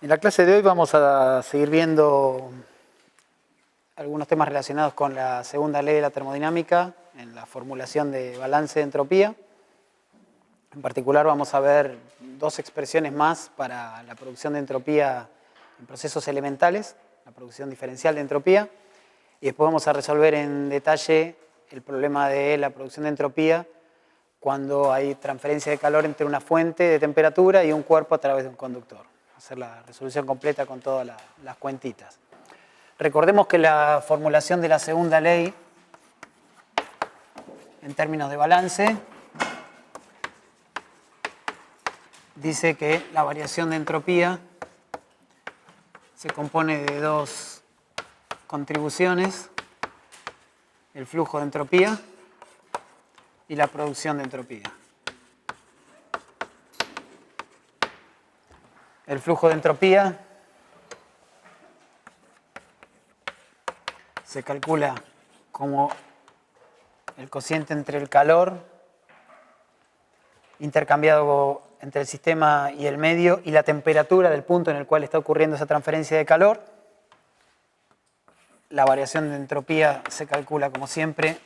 En la clase de hoy vamos a seguir viendo algunos temas relacionados con la segunda ley de la termodinámica en la formulación de balance de entropía. En particular vamos a ver dos expresiones más para la producción de entropía en procesos elementales, la producción diferencial de entropía, y después vamos a resolver en detalle el problema de la producción de entropía cuando hay transferencia de calor entre una fuente de temperatura y un cuerpo a través de un conductor. Hacer la resolución completa con todas las cuentitas. Recordemos que la formulación de la segunda ley en términos de balance dice que la variación de entropía se compone de dos contribuciones, el flujo de entropía y la producción de entropía. El flujo de entropía se calcula como el cociente entre el calor intercambiado entre el sistema y el medio y la temperatura del punto en el cual está ocurriendo esa transferencia de calor. La variación de entropía se calcula, como siempre,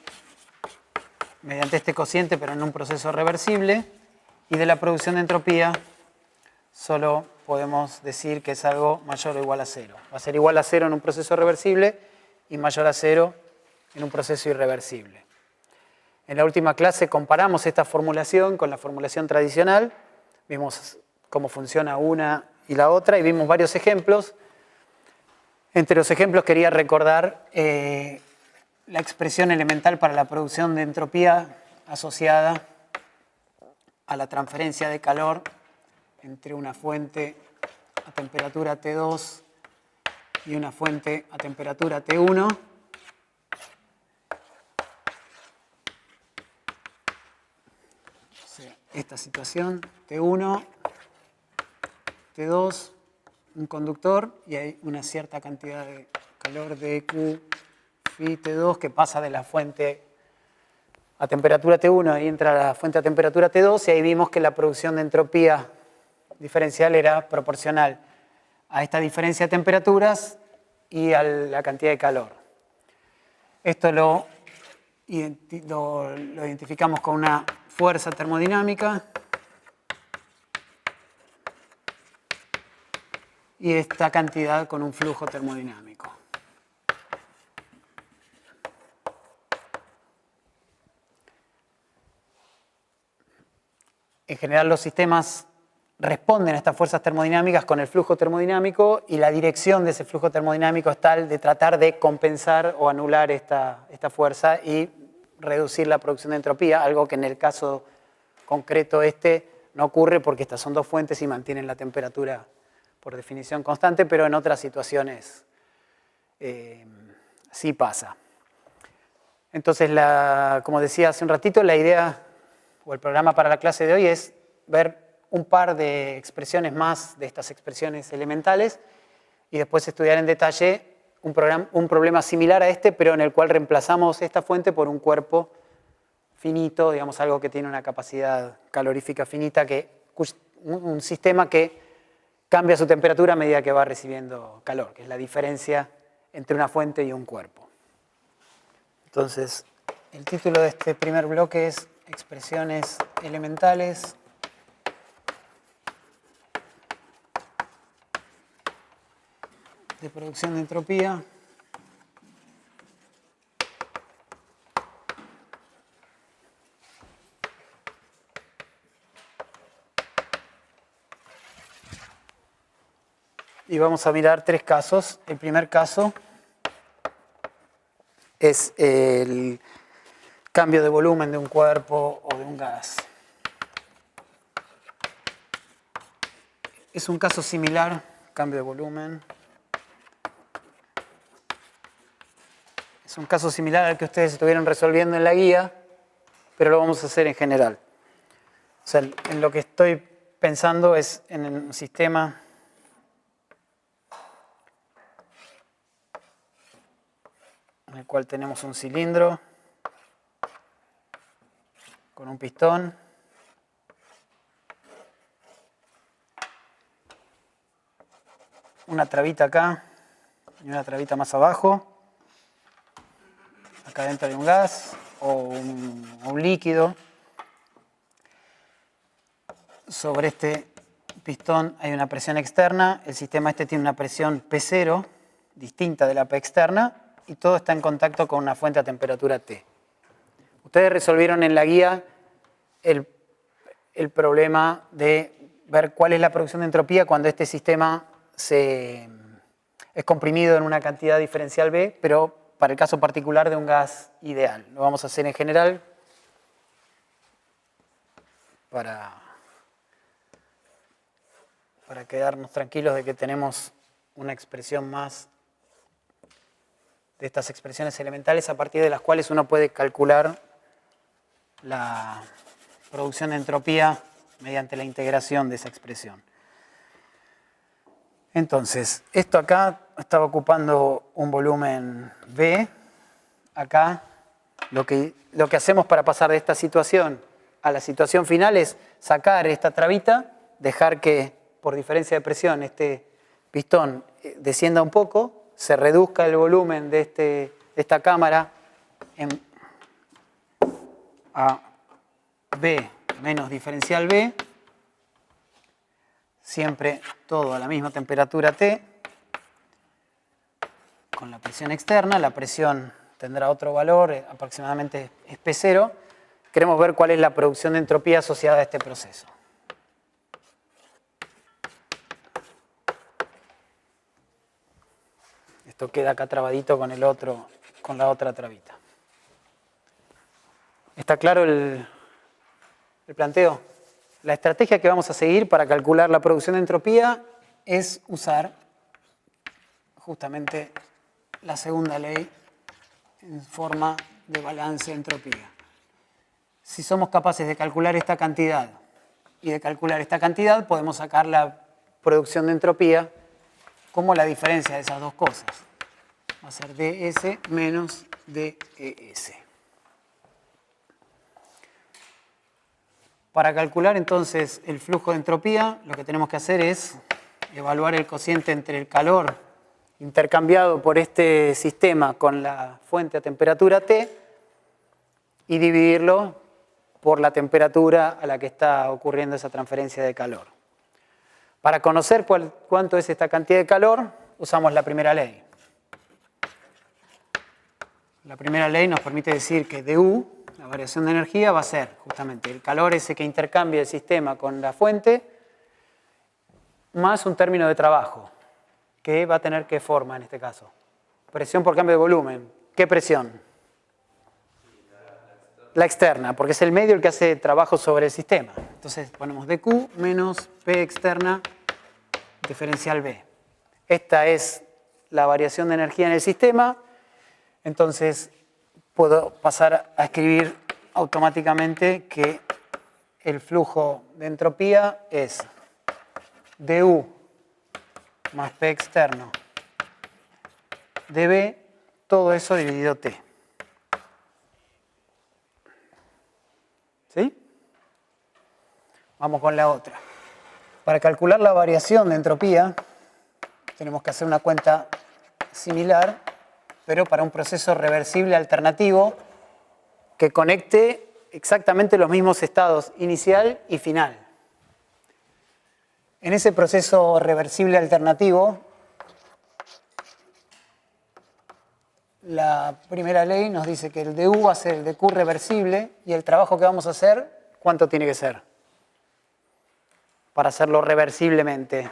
mediante este cociente, pero en un proceso reversible. Y de la producción de entropía solo podemos decir que es algo mayor o igual a cero. Va a ser igual a cero en un proceso reversible y mayor a cero en un proceso irreversible. En la última clase comparamos esta formulación con la formulación tradicional. Vimos cómo funciona una y la otra y vimos varios ejemplos. Entre los ejemplos quería recordar la expresión elemental para la producción de entropía asociada a la transferencia de calor entre una fuente a temperatura T2 y una fuente a temperatura T1. O sea, esta situación, T1, T2, un conductor y hay una cierta cantidad de calor de Q phi T2 que pasa de la fuente a temperatura T1 y entra a la fuente a temperatura T2 y ahí vimos que la producción de entropía diferencial era proporcional a esta diferencia de temperaturas y a la cantidad de calor. Esto lo identificamos con una fuerza termodinámica y esta cantidad con un flujo termodinámico. En general los sistemas responden a estas fuerzas termodinámicas con el flujo termodinámico y la dirección de ese flujo termodinámico es tal de tratar de compensar o anular esta fuerza y reducir la producción de entropía, algo que en el caso concreto no ocurre porque estas son dos fuentes y mantienen la temperatura por definición constante, pero en otras situaciones sí pasa. Entonces, como decía hace un ratito, la idea o el programa para la clase de hoy es ver un par de expresiones más de estas expresiones elementales y después estudiar en detalle un problema similar a este, pero en el cual reemplazamos esta fuente por un cuerpo finito, digamos algo que tiene una capacidad calorífica finita, un sistema que cambia su temperatura a medida que va recibiendo calor, que es la diferencia entre una fuente y un cuerpo. Entonces, el título de este primer bloque es Expresiones elementales de producción de entropía. Y vamos a mirar tres casos. El primer caso es el cambio de volumen de un cuerpo o de un gas. Es un caso similar, cambio de volumen. Es un caso similar al que ustedes estuvieron resolviendo en la guía, pero lo vamos a hacer en general. O sea, en lo que estoy pensando es en un sistema en el cual tenemos un cilindro con un pistón una trabita acá y una trabita más abajo. Acá dentro de un gas o un líquido. Sobre este pistón hay una presión externa. El sistema este tiene una presión P0, distinta de la P externa, y todo está en contacto con una fuente a temperatura T. Ustedes resolvieron en la guía el problema de ver cuál es la producción de entropía cuando este sistema es comprimido en una cantidad diferencial B, pero para el caso particular de un gas ideal. Lo vamos a hacer en general para quedarnos tranquilos de que tenemos una expresión más de estas expresiones elementales a partir de las cuales uno puede calcular la producción de entropía mediante la integración de esa expresión. Entonces, esto acá estaba ocupando un volumen V. Acá lo que hacemos para pasar de esta situación a la situación final es sacar esta trabita, dejar que por diferencia de presión este pistón descienda un poco, se reduzca el volumen de esta cámara a B menos diferencial B, siempre todo a la misma temperatura T, con la presión externa. La presión tendrá otro valor, aproximadamente es P0. Queremos ver cuál es la producción de entropía asociada a este proceso. Esto queda acá trabadito con la otra trabita. ¿Está claro el planteo? La estrategia que vamos a seguir para calcular la producción de entropía es usar justamente la segunda ley en forma de balance de entropía. Si somos capaces de calcular esta cantidad y de calcular esta cantidad, podemos sacar la producción de entropía como la diferencia de esas dos cosas. Va a ser ds menos des. Para calcular entonces el flujo de entropía, lo que tenemos que hacer es evaluar el cociente entre el calor intercambiado por este sistema con la fuente a temperatura T y dividirlo por la temperatura a la que está ocurriendo esa transferencia de calor. Para conocer cuánto es esta cantidad de calor, usamos la primera ley. La primera ley nos permite decir que du, la variación de energía, va a ser justamente el calor ese que intercambia el sistema con la fuente, más un término de trabajo, que va a tener qué forma en este caso. Presión por cambio de volumen. ¿Qué presión? La externa, porque es el medio el que hace trabajo sobre el sistema. Entonces ponemos dQ menos P externa diferencial B. Esta es la variación de energía en el sistema. Entonces puedo pasar a escribir automáticamente que el flujo de entropía es du más P externo dB, todo eso dividido T. ¿Sí? Vamos con la otra. Para calcular la variación de entropía, tenemos que hacer una cuenta similar, pero para un proceso reversible alternativo que conecte exactamente los mismos estados inicial y final. En ese proceso reversible alternativo, la primera ley nos dice que el du va a ser el dq reversible y el trabajo que vamos a hacer, ¿cuánto tiene que ser? Para hacerlo reversiblemente.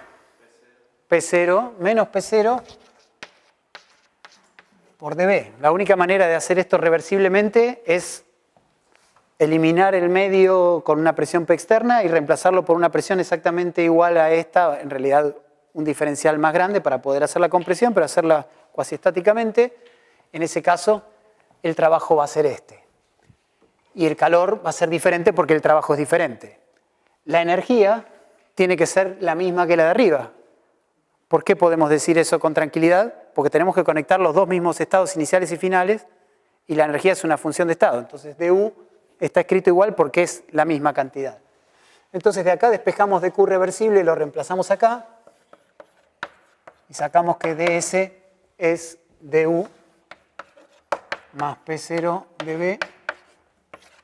P0 menos P0 por dB. La única manera de hacer esto reversiblemente es eliminar el medio con una presión P externa y reemplazarlo por una presión exactamente igual a esta, en realidad un diferencial más grande para poder hacer la compresión, pero hacerla cuasi estáticamente. En ese caso, el trabajo va a ser este. Y el calor va a ser diferente porque el trabajo es diferente. La energía tiene que ser la misma que la de arriba. ¿Por qué podemos decir eso con tranquilidad? Porque tenemos que conectar los dos mismos estados iniciales y finales y la energía es una función de estado. Entonces, du está escrito igual porque es la misma cantidad. Entonces, de acá despejamos dq reversible y lo reemplazamos acá. y sacamos que ds es du más P0 dB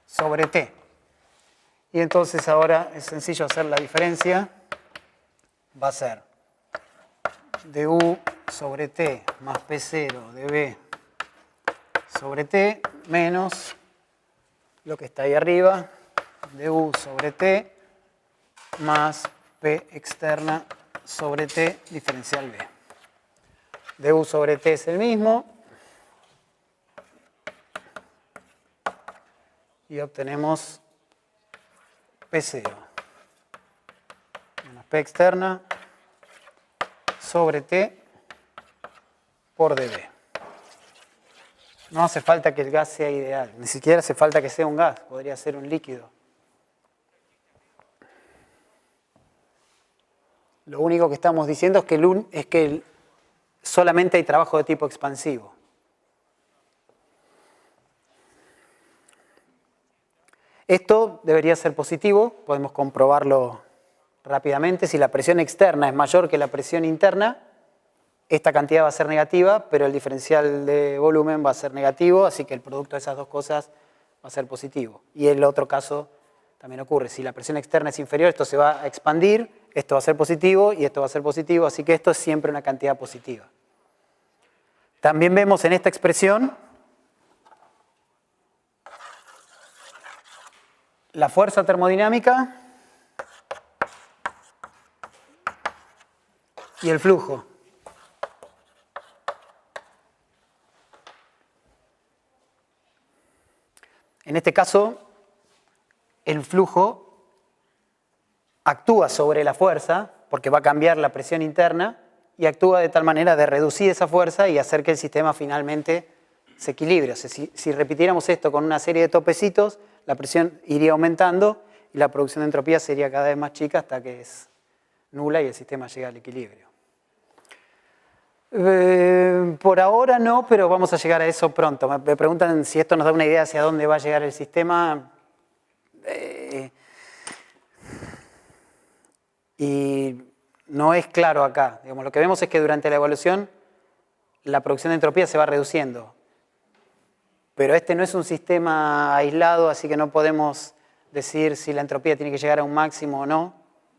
sobre T. Y entonces ahora es sencillo hacer la diferencia. Va a ser du sobre T más P0 dB sobre T menos lo que está ahí arriba, du sobre T más P externa sobre T diferencial B. du sobre T es el mismo y obtenemos P0 menos P externa sobre T por dB. No hace falta que el gas sea ideal, ni siquiera hace falta que sea un gas, podría ser un líquido. Lo único que estamos diciendo es que solamente hay trabajo de tipo expansivo. Esto debería ser positivo, podemos comprobarlo rápidamente. Si la presión externa es mayor que la presión interna, esta cantidad va a ser negativa, pero el diferencial de volumen va a ser negativo, así que el producto de esas dos cosas va a ser positivo. Y el otro caso también ocurre. Si la presión externa es inferior, esto se va a expandir, esto va a ser positivo y esto va a ser positivo, así que esto es siempre una cantidad positiva. También vemos en esta expresión la fuerza termodinámica y el flujo. En este caso, el flujo actúa sobre la fuerza, porque va a cambiar la presión interna, y actúa de tal manera de reducir esa fuerza y hacer que el sistema finalmente se equilibre. O sea, si repitiéramos esto con una serie de topecitos, la presión iría aumentando y la producción de entropía sería cada vez más chica hasta que es nula y el sistema llega al equilibrio. Por ahora no, pero vamos a llegar a eso pronto. Me preguntan si esto nos da una idea hacia dónde va a llegar el sistema. Y no es claro acá. Digamos, lo que vemos es que durante la evolución la producción de entropía se va reduciendo. Pero este no es un sistema aislado, así que no podemos decir si la entropía tiene que llegar a un máximo o no.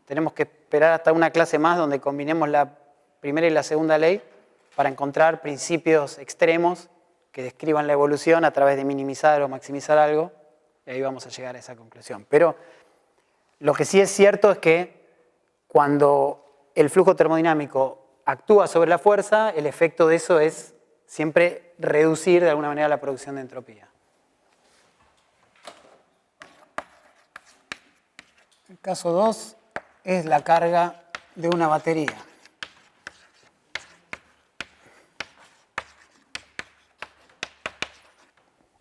Tenemos que esperar hasta una clase más donde combinemos la primera y la segunda ley para encontrar principios extremos que describan la evolución a través de minimizar o maximizar algo, y ahí vamos a llegar a esa conclusión. Pero lo que sí es cierto es que cuando el flujo termodinámico actúa sobre la fuerza, el efecto de eso es siempre reducir de alguna manera la producción de entropía. El caso 2 es la carga de una batería.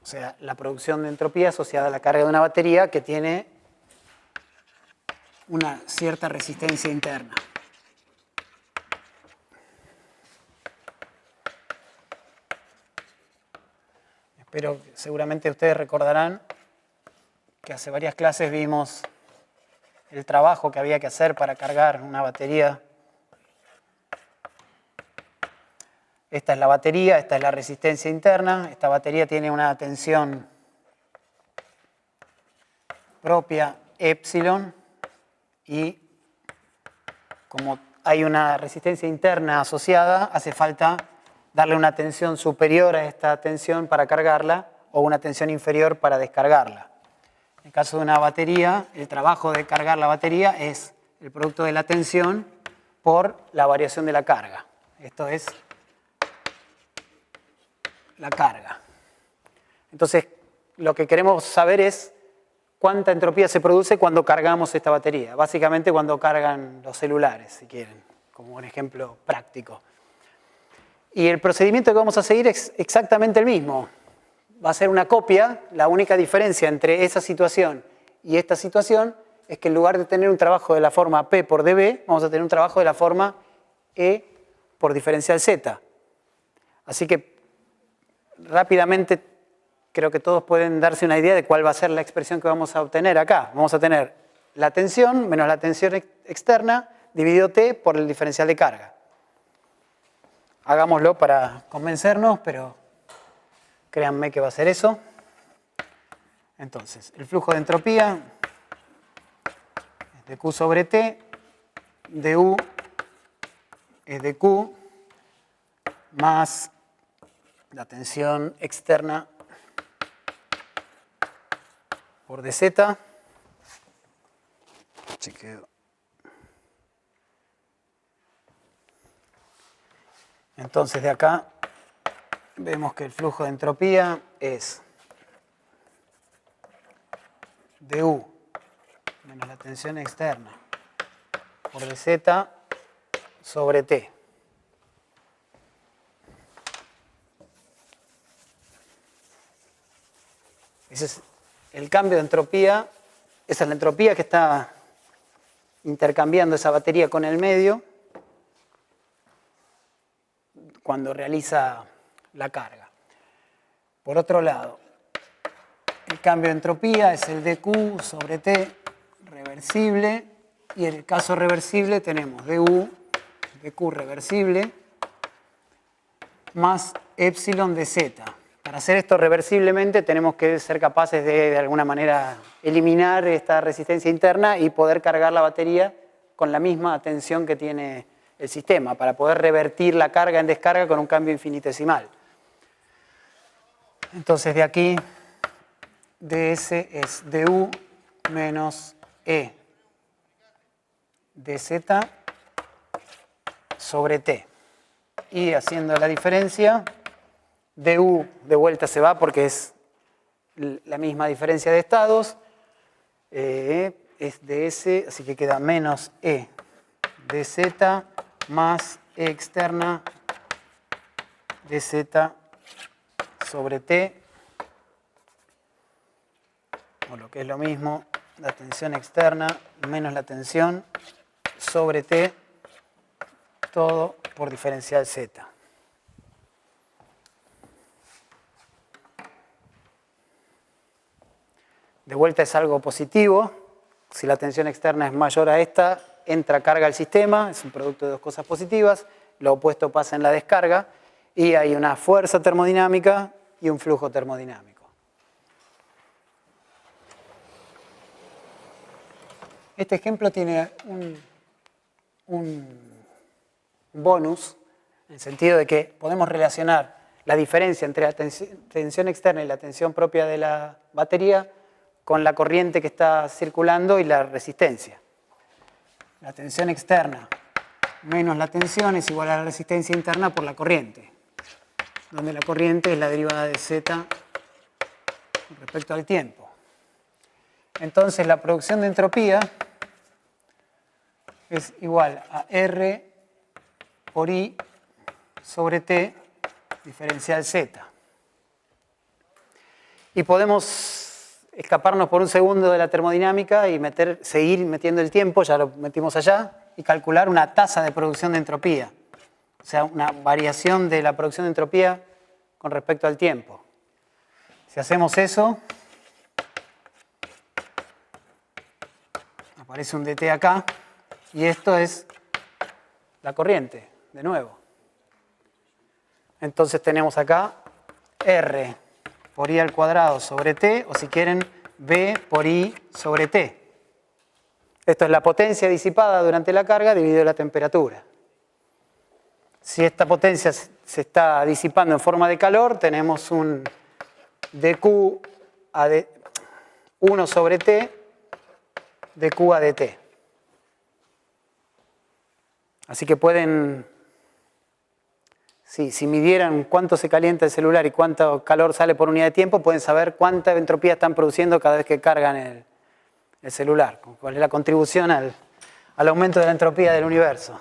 O sea, la producción de entropía asociada a la carga de una batería que tiene una cierta resistencia interna. Seguramente ustedes recordarán que hace varias clases vimos el trabajo que había que hacer para cargar una batería. Esta es la batería, esta es la resistencia interna. Esta batería tiene una tensión propia, epsilon, y como hay una resistencia interna asociada, hace falta darle una tensión superior a esta tensión para cargarla o una tensión inferior para descargarla. En el caso de una batería, el trabajo de cargar la batería es el producto de la tensión por la variación de la carga. Esto es la carga. Entonces, lo que queremos saber es cuánta entropía se produce cuando cargamos esta batería. Básicamente cuando cargan los celulares, si quieren, como un ejemplo práctico. Y el procedimiento que vamos a seguir es exactamente el mismo. Va a ser una copia. La única diferencia entre esa situación y esta situación es que en lugar de tener un trabajo de la forma P por dB, vamos a tener un trabajo de la forma E por diferencial Z. Así que rápidamente creo que todos pueden darse una idea de cuál va a ser la expresión que vamos a obtener acá. Vamos a tener la tensión menos la tensión externa dividido T por el diferencial de carga. hagámoslo para convencernos, pero créanme que va a ser eso. Entonces, el flujo de entropía es de Q sobre T, de U es de Q, más la tensión externa por dz. Chequeo. Entonces de acá vemos que el flujo de entropía es du menos la tensión externa por dz sobre t. Ese es el cambio de entropía. Esa es la entropía que está intercambiando esa batería con el medio cuando realiza la carga. Por otro lado, el cambio de entropía es el dQ sobre T reversible, y en el caso reversible tenemos dQ reversible más epsilon de z. Para hacer esto reversiblemente tenemos que ser capaces de alguna manera eliminar esta resistencia interna y poder cargar la batería con la misma tensión que tiene el sistema, para poder revertir la carga en descarga con un cambio infinitesimal. Entonces de aquí ds es du menos e dz sobre t. Y haciendo la diferencia, du de vuelta se va porque es la misma diferencia de estados, es ds, así que queda menos e dz más e externa dz sobre t, o lo que es lo mismo, la tensión externa menos la tensión sobre t, todo por diferencial z. De vuelta es algo positivo. Si la tensión externa es mayor a esta, entra carga al sistema, es un producto de dos cosas positivas, lo opuesto pasa en la descarga, y hay una fuerza termodinámica y un flujo termodinámico. Este ejemplo tiene un bonus, en el sentido de que podemos relacionar la diferencia entre la tensión externa y la tensión propia de la batería con la corriente que está circulando y la resistencia. La tensión externa menos la tensión es igual a la resistencia interna por la corriente, donde la corriente es la derivada de z con respecto al tiempo. Entonces la producción de entropía es igual a R por I sobre T diferencial Z. Y podemos escaparnos por un segundo de la termodinámica y seguir metiendo el tiempo, ya lo metimos allá, y calcular una tasa de producción de entropía. O sea, una variación de la producción de entropía con respecto al tiempo. Si hacemos eso, aparece un dt acá, y esto es la corriente, de nuevo. Entonces tenemos acá R por I al cuadrado sobre T, o si quieren, B por I sobre T. Esto es la potencia disipada durante la carga dividido la temperatura. Si esta potencia se está disipando en forma de calor, tenemos un dQ a 1 sobre T dQ a dt. Así que pueden, si midieran cuánto se calienta el celular y cuánto calor sale por unidad de tiempo, pueden saber cuánta entropía están produciendo cada vez que cargan el celular, cuál es la contribución al aumento de la entropía del universo.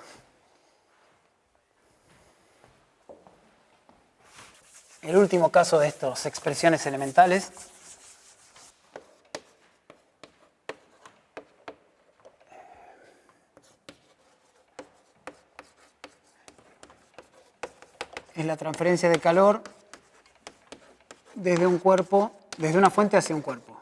El último caso de estas expresiones elementales es la transferencia de calor desde un cuerpo, desde una fuente hacia un cuerpo.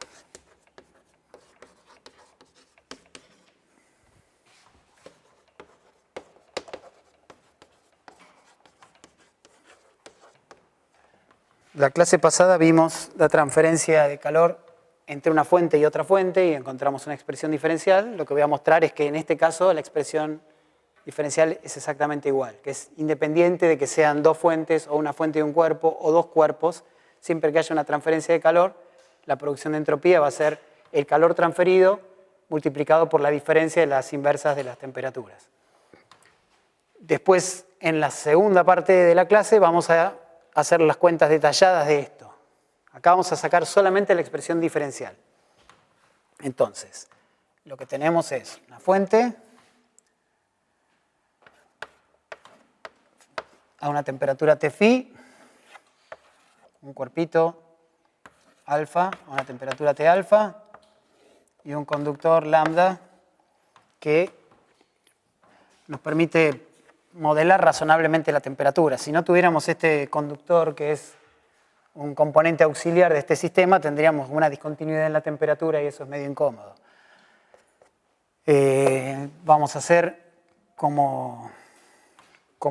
La clase pasada vimos la transferencia de calor entre una fuente y otra fuente y encontramos una expresión diferencial. Lo que voy a mostrar es que en este caso la expresión diferencial es exactamente igual, que es independiente de que sean dos fuentes o una fuente y un cuerpo o dos cuerpos. Siempre que haya una transferencia de calor, la producción de entropía va a ser el calor transferido multiplicado por la diferencia de las inversas de las temperaturas. Después, en la segunda parte de la clase, vamos a hacer las cuentas detalladas de esto. Acá vamos a sacar solamente la expresión diferencial. Entonces, lo que tenemos es una fuente a una temperatura Tφ, un cuerpito alfa a una temperatura T alfa y un conductor lambda que nos permite modelar razonablemente la temperatura. Si no tuviéramos este conductor que es un componente auxiliar de este sistema, tendríamos una discontinuidad en la temperatura y eso es medio incómodo. Vamos a hacer como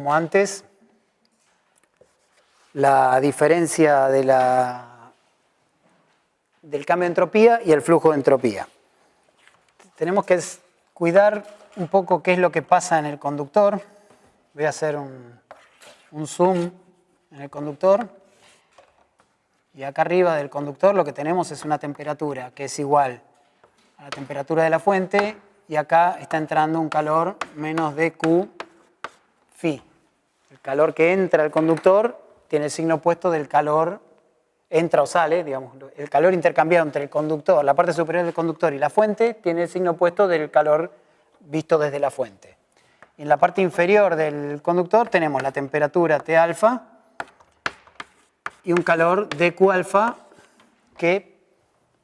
antes la diferencia de del cambio de entropía y el flujo de entropía. Tenemos que cuidar un poco qué es lo que pasa en el conductor. Voy a hacer un zoom en el conductor. Y acá arriba del conductor lo que tenemos es una temperatura que es igual a la temperatura de la fuente y acá está entrando un calor menos dQ phi. El calor que entra al conductor tiene el signo opuesto del calor, entra o sale, digamos, el calor intercambiado entre el conductor, la parte superior del conductor y la fuente tiene el signo opuesto del calor visto desde la fuente. En la parte inferior del conductor tenemos la temperatura T alfa y un calor dQ alfa que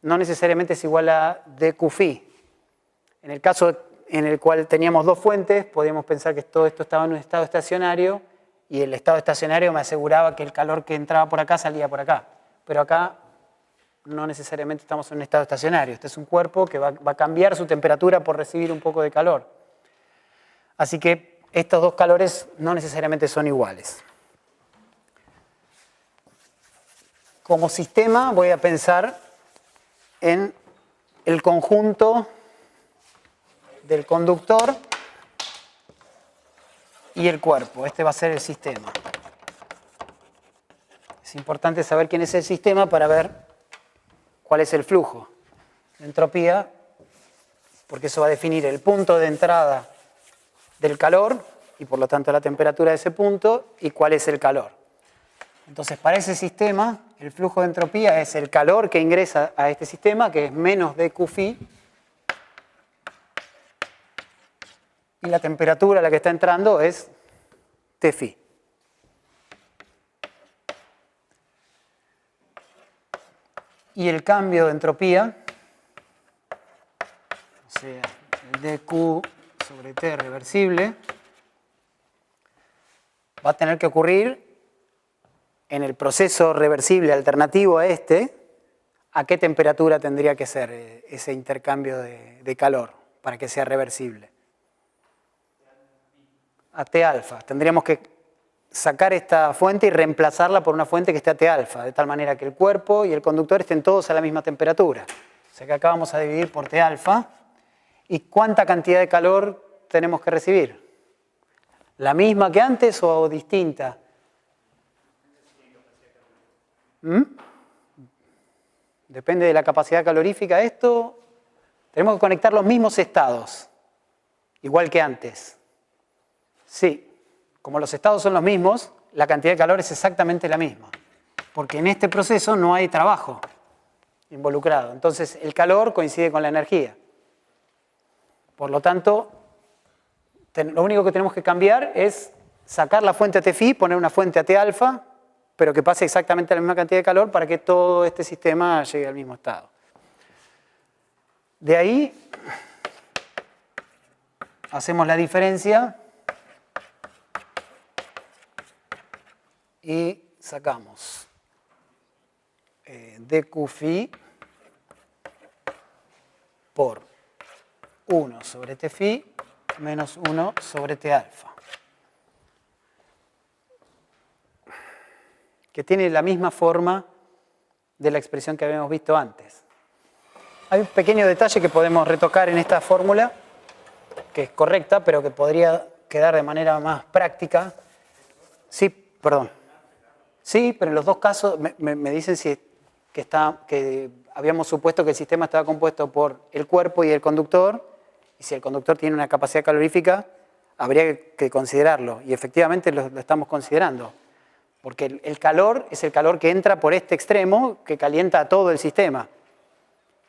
no necesariamente es igual a dQ phi. En el caso en el cual teníamos dos fuentes, podíamos pensar que todo esto estaba en un estado estacionario y el estado estacionario me aseguraba que el calor que entraba por acá salía por acá. Pero acá no necesariamente estamos en un estado estacionario. Este es un cuerpo que va a cambiar su temperatura por recibir un poco de calor. Así que estos dos calores no necesariamente son iguales. Como sistema voy a pensar en el conjunto del conductor y el cuerpo. Este va a ser el sistema. Es importante saber quién es el sistema para ver cuál es el flujo de entropía, porque eso va a definir el punto de entrada del calor y por lo tanto la temperatura de ese punto y cuál es el calor. Entonces, para ese sistema, el flujo de entropía es el calor que ingresa a este sistema, que es menos dQ phi, y la temperatura a la que está entrando es T phi. Y el cambio de entropía, o sea, el dQ sobre T reversible, va a tener que ocurrir en el proceso reversible alternativo a este. ¿A qué temperatura tendría que ser ese intercambio de calor para que sea reversible? A T alfa. Tendríamos que sacar esta fuente y reemplazarla por una fuente que esté a T alfa, de tal manera que el cuerpo y el conductor estén todos a la misma temperatura. O sea que acá vamos a dividir por T alfa. ¿Y cuánta cantidad de calor tenemos que recibir? ¿La misma que antes o distinta? Depende de la capacidad calorífica de esto. Tenemos que conectar los mismos estados, igual que antes. Sí, como los estados son los mismos, la cantidad de calor es exactamente la misma, porque en este proceso no hay trabajo involucrado. Entonces, el calor coincide con la energía. Por lo tanto, lo único que tenemos que cambiar es sacar la fuente a T phi, poner una fuente a T alfa, pero que pase exactamente la misma cantidad de calor para que todo este sistema llegue al mismo estado. De ahí hacemos la diferencia y sacamos dQ phi por 1 sobre T phi menos 1 sobre T alfa. que tiene la misma forma de la expresión que habíamos visto antes. Hay un pequeño detalle que podemos retocar en esta fórmula, que es correcta, pero que podría quedar de manera más práctica. Sí, perdón. Sí, pero en los dos casos me dicen que habíamos supuesto que el sistema estaba compuesto por el cuerpo y el conductor, y si el conductor tiene una capacidad calorífica, habría que considerarlo, y efectivamente lo estamos considerando, porque el calor es el calor que entra por este extremo, que calienta a todo el sistema.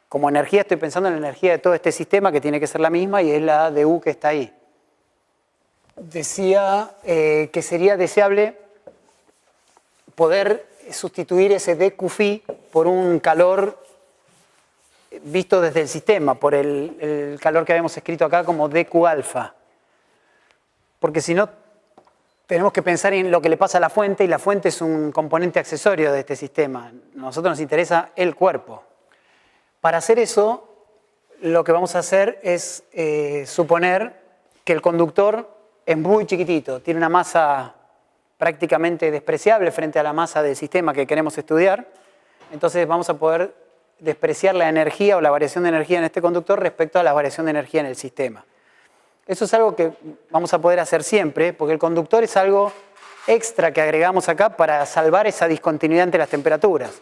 Como energía estoy pensando en la energía de todo este sistema, que tiene que ser la misma, y es la dU que está ahí. Decía que sería deseable poder sustituir ese dQφ por un calor visto desde el sistema, por el calor que habíamos escrito acá como dQ alfa. Porque si no, tenemos que pensar en lo que le pasa a la fuente, y la fuente es un componente accesorio de este sistema. A nosotros nos interesa el cuerpo. Para hacer eso, lo que vamos a hacer es suponer que el conductor es muy chiquitito, tiene una masa prácticamente despreciable frente a la masa del sistema que queremos estudiar. Entonces vamos a poder despreciar la energía o la variación de energía en este conductor respecto a la variación de energía en el sistema. Eso es algo que vamos a poder hacer siempre, porque el conductor es algo extra que agregamos acá para salvar esa discontinuidad entre las temperaturas.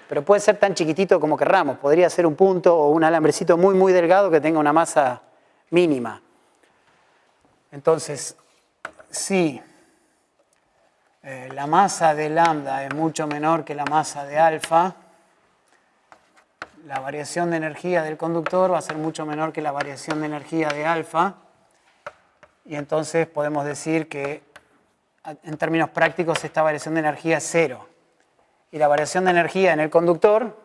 Pero puede ser tan chiquitito como querramos. Podría ser un punto o un alambrecito muy, muy delgado que tenga una masa mínima. Entonces, si la masa de lambda es mucho menor que la masa de alfa, la variación de energía del conductor va a ser mucho menor que la variación de energía de alfa. Y entonces podemos decir que en términos prácticos esta variación de energía es cero. Y la variación de energía en el conductor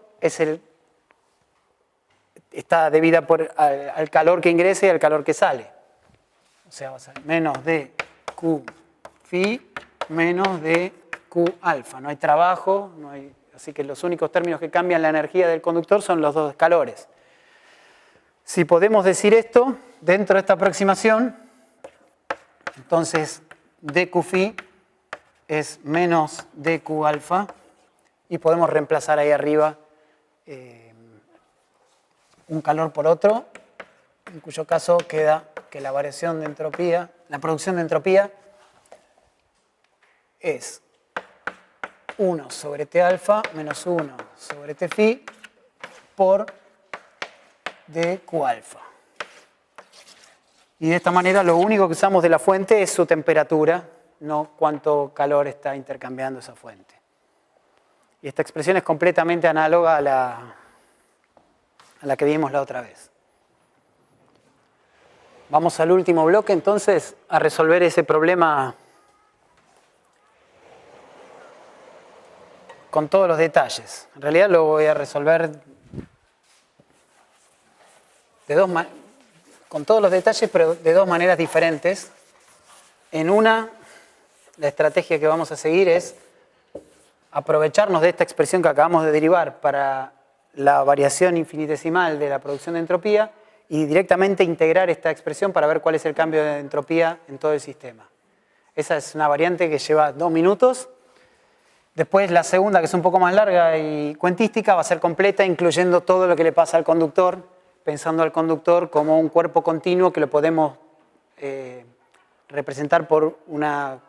está debida al calor que ingresa y al calor que sale. O sea, va a ser menos de Q phi menos de Q alfa. No hay trabajo, así que los únicos términos que cambian la energía del conductor son los dos calores. Si podemos decir esto dentro de esta aproximación, entonces dQ phi es menos dQ alfa, y podemos reemplazar ahí arriba un calor por otro, en cuyo caso queda que la variación de entropía, la producción de entropía es 1 sobre T alfa menos 1 sobre T phi por dQ alfa. Y de esta manera lo único que usamos de la fuente es su temperatura, no cuánto calor está intercambiando esa fuente. Y esta expresión es completamente análoga a la que vimos la otra vez. Vamos al último bloque entonces a resolver ese problema con todos los detalles. En realidad lo voy a resolver con todos los detalles, pero de dos maneras diferentes. En una, la estrategia que vamos a seguir es aprovecharnos de esta expresión que acabamos de derivar para la variación infinitesimal de la producción de entropía y directamente integrar esta expresión para ver cuál es el cambio de entropía en todo el sistema. Esa es una variante que lleva 2 minutos. Después la segunda, que es un poco más larga y cuentística, va a ser completa, incluyendo todo lo que le pasa al conductor, pensando al conductor como un cuerpo continuo que lo podemos representar por un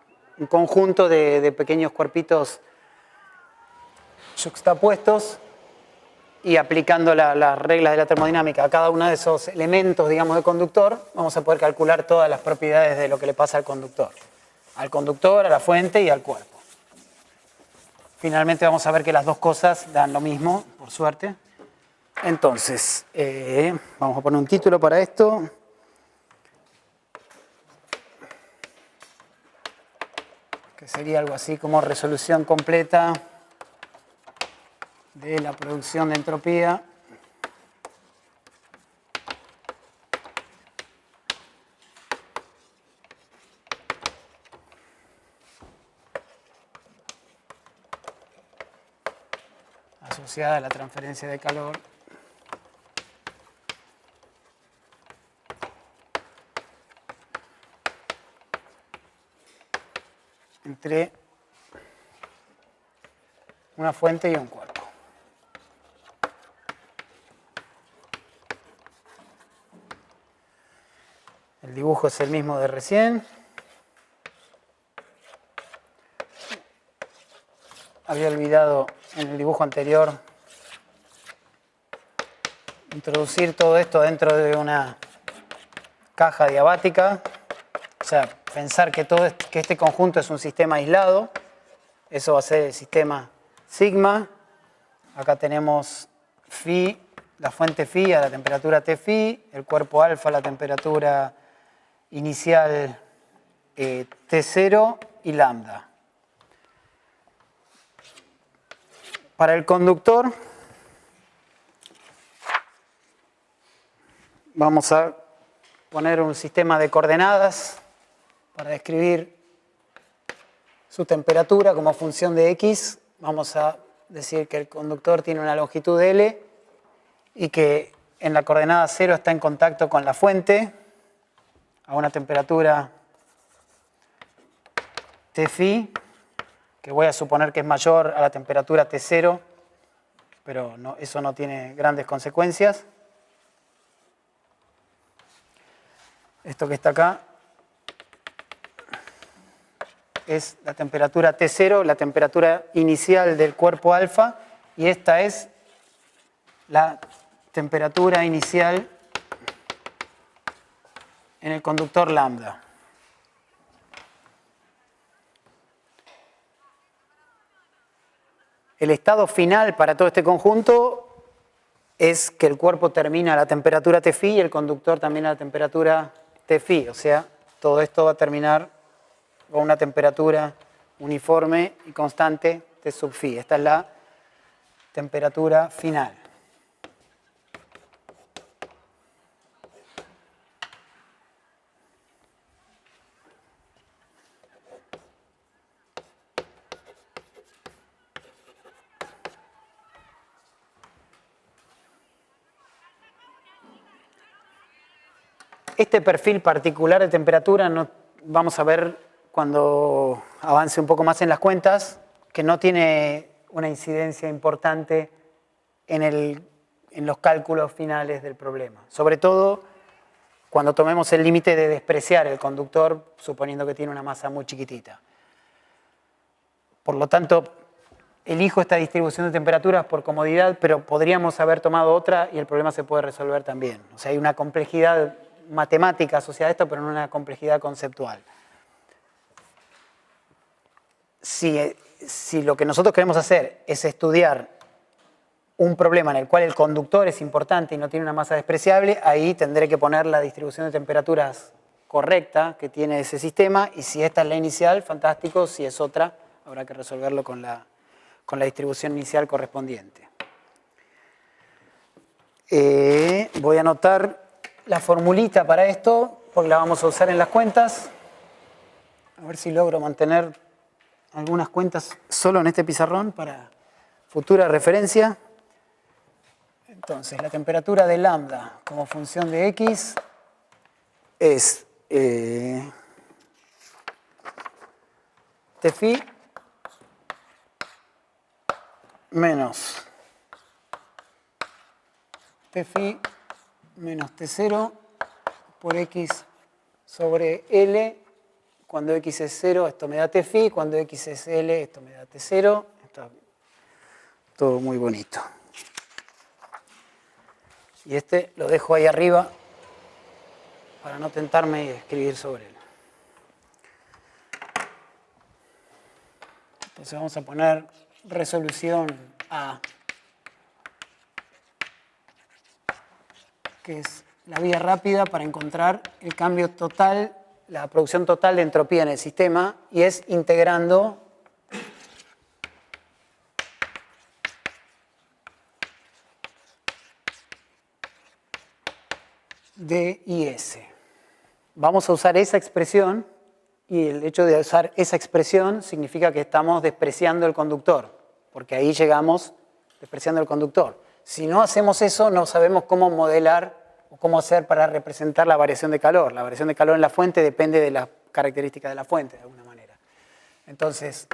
conjunto de pequeños cuerpitos yuxtapuestos y aplicando las reglas de la termodinámica a cada uno de esos elementos, digamos, de conductor, vamos a poder calcular todas las propiedades de lo que le pasa al conductor, a la fuente y al cuerpo. Finalmente vamos a ver que las dos cosas dan lo mismo, por suerte. Entonces, vamos a poner un título para esto. Que sería algo así como resolución completa de la producción de entropía asociada a la transferencia de calor entre una fuente y un cuerpo. El dibujo es el mismo de recién. Había olvidado en el dibujo anterior introducir todo esto dentro de una caja diabática. O sea, pensar que este conjunto es un sistema aislado. Eso va a ser el sistema sigma. Acá tenemos phi, la fuente phi a la temperatura T phi, el cuerpo alfa a la temperatura inicial T0 y lambda. Para el conductor vamos a poner un sistema de coordenadas para describir su temperatura como función de X. Vamos a decir que el conductor tiene una longitud L y que en la coordenada 0 está en contacto con la fuente a una temperatura T phi, que voy a suponer que es mayor a la temperatura T0, pero eso no tiene grandes consecuencias. Esto que está acá es la temperatura T0, la temperatura inicial del cuerpo alfa, y esta es la temperatura inicial en el conductor lambda. El estado final para todo este conjunto es que el cuerpo termina a la temperatura T phi y el conductor también a la temperatura T phi. O sea, todo esto va a terminar con una temperatura uniforme y constante T sub phi. Esta es la temperatura final. Este perfil particular de temperatura vamos a ver cuando avance un poco más en las cuentas, que no tiene una incidencia importante en los cálculos finales del problema. Sobre todo cuando tomemos el límite de despreciar el conductor, suponiendo que tiene una masa muy chiquitita. Por lo tanto, elijo esta distribución de temperaturas por comodidad, pero podríamos haber tomado otra y el problema se puede resolver también. O sea, hay una complejidad matemática asociada a esto, pero no una complejidad conceptual. Si lo que nosotros queremos hacer es estudiar un problema en el cual el conductor es importante y no tiene una masa despreciable, ahí tendré que poner la distribución de temperaturas correcta que tiene ese sistema, y si esta es la inicial, fantástico; si es otra, habrá que resolverlo con la distribución inicial correspondiente. Voy a anotar la formulita para esto, porque la vamos a usar en las cuentas. A ver si logro mantener algunas cuentas solo en este pizarrón para futura referencia. Entonces, la temperatura de lambda como función de X es T phi menos T phi menos T0 por X sobre L. Cuando X es 0, esto me da T phi. Cuando X es L, esto me da T0. Está todo muy bonito. Y este lo dejo ahí arriba para no tentarme y escribir sobre él. Entonces vamos a poner resolución A, que es la vía rápida para encontrar el cambio total, la producción total de entropía en el sistema, y es integrando D y S. Vamos a usar esa expresión, y el hecho de usar esa expresión significa que estamos despreciando el conductor, porque ahí llegamos despreciando el conductor. Si no hacemos eso, no sabemos cómo modelar o cómo hacer para representar la variación de calor. La variación de calor en la fuente depende de las características de la fuente, de alguna manera. Entonces,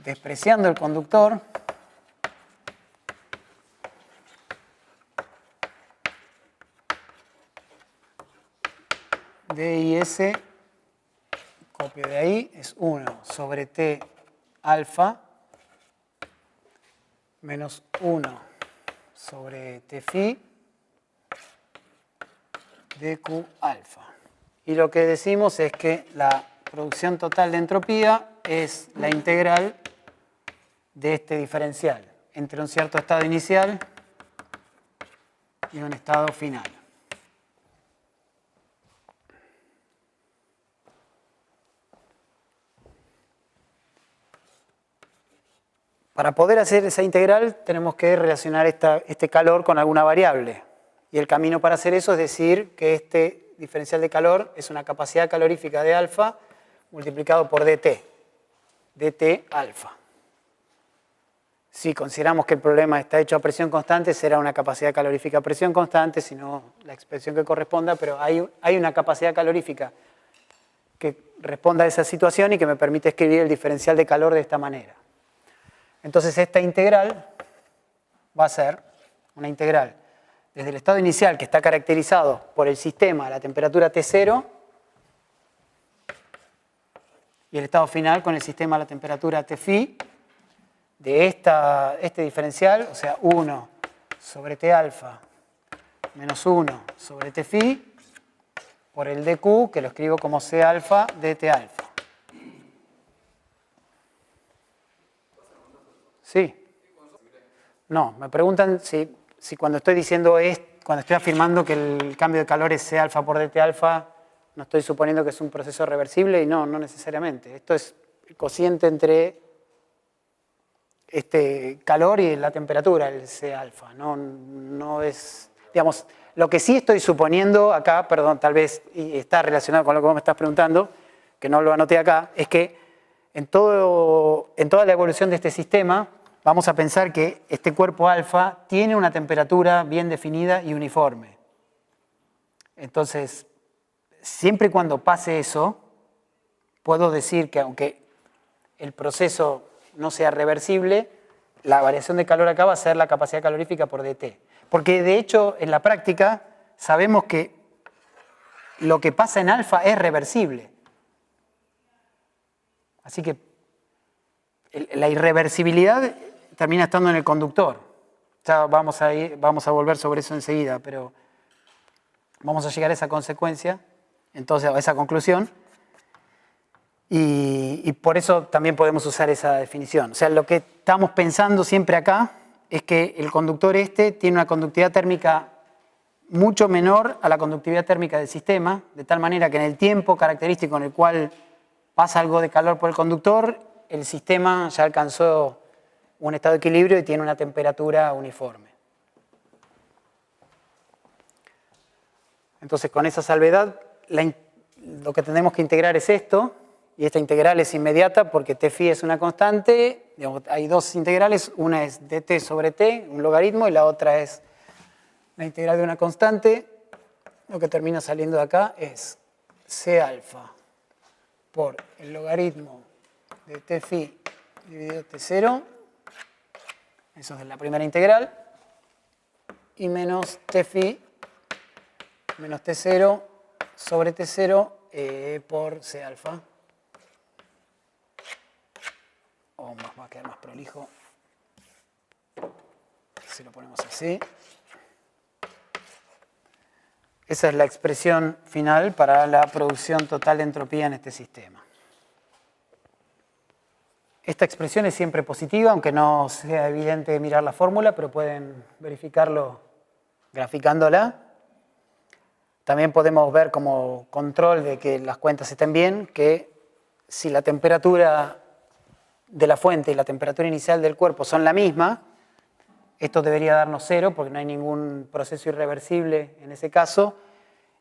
despreciando el conductor, d y s, copio de ahí, es 1 sobre t alfa menos 1 sobre t phi dq alfa. Y lo que decimos es que la producción total de entropía es la integral de este diferencial entre un cierto estado inicial y un estado final. Para poder hacer esa integral tenemos que relacionar este calor con alguna variable. Y el camino para hacer eso es decir que este diferencial de calor es una capacidad calorífica de alfa multiplicado por dt alfa. Si consideramos que el problema está hecho a presión constante, será una capacidad calorífica a presión constante, sino la expresión que corresponda, pero hay una capacidad calorífica que responda a esa situación y que me permite escribir el diferencial de calor de esta manera. Entonces esta integral va a ser una integral desde el estado inicial, que está caracterizado por el sistema a la temperatura T0, y el estado final con el sistema a la temperatura Tφ, de este diferencial, o sea, 1 sobre T alfa menos 1 sobre Tφ, por el dq, que lo escribo como C alfa dt alfa. Sí. No, me preguntan si cuando estoy diciendo cuando estoy afirmando que el cambio de calor es C alfa por dt alfa, no estoy suponiendo que es un proceso reversible y no necesariamente. Esto es el cociente entre este calor y la temperatura, el C alfa. No es, digamos, lo que sí estoy suponiendo acá, perdón, tal vez y está relacionado con lo que vos me estás preguntando, que no lo anoté acá, es que en toda la evolución de este sistema vamos a pensar que este cuerpo alfa tiene una temperatura bien definida y uniforme. Entonces, siempre y cuando pase eso, puedo decir que aunque el proceso no sea reversible, la variación de calor acá va a ser la capacidad calorífica por dt. Porque de hecho, en la práctica, sabemos que lo que pasa en alfa es reversible. Así que la irreversibilidad termina estando en el conductor. Ya vamos a volver sobre eso enseguida, pero vamos a llegar a esa consecuencia, entonces a esa conclusión, y por eso también podemos usar esa definición. O sea, lo que estamos pensando siempre acá es que el conductor tiene una conductividad térmica mucho menor a la conductividad térmica del sistema, de tal manera que en el tiempo característico en el cual pasa algo de calor por el conductor, el sistema ya alcanzó un estado de equilibrio y tiene una temperatura uniforme. Entonces, con esa salvedad, lo que tenemos que integrar es esto, y esta integral es inmediata porque Tφ es una constante. Digamos, hay dos integrales, una es dt sobre t, un logaritmo, y la otra es la integral de una constante. Lo que termina saliendo de acá es C alfa por el logaritmo de Tφ dividido T0, eso es de la primera integral, y menos Tφ menos T0 sobre T0 por C alfa. Va a quedar más prolijo si lo ponemos así. Esa es la expresión final para la producción total de entropía en este sistema. Esta expresión es siempre positiva, aunque no sea evidente mirar la fórmula, pero pueden verificarlo graficándola. También podemos ver como control de que las cuentas estén bien, que si la temperatura de la fuente y la temperatura inicial del cuerpo son la misma, esto debería darnos 0 porque no hay ningún proceso irreversible en ese caso,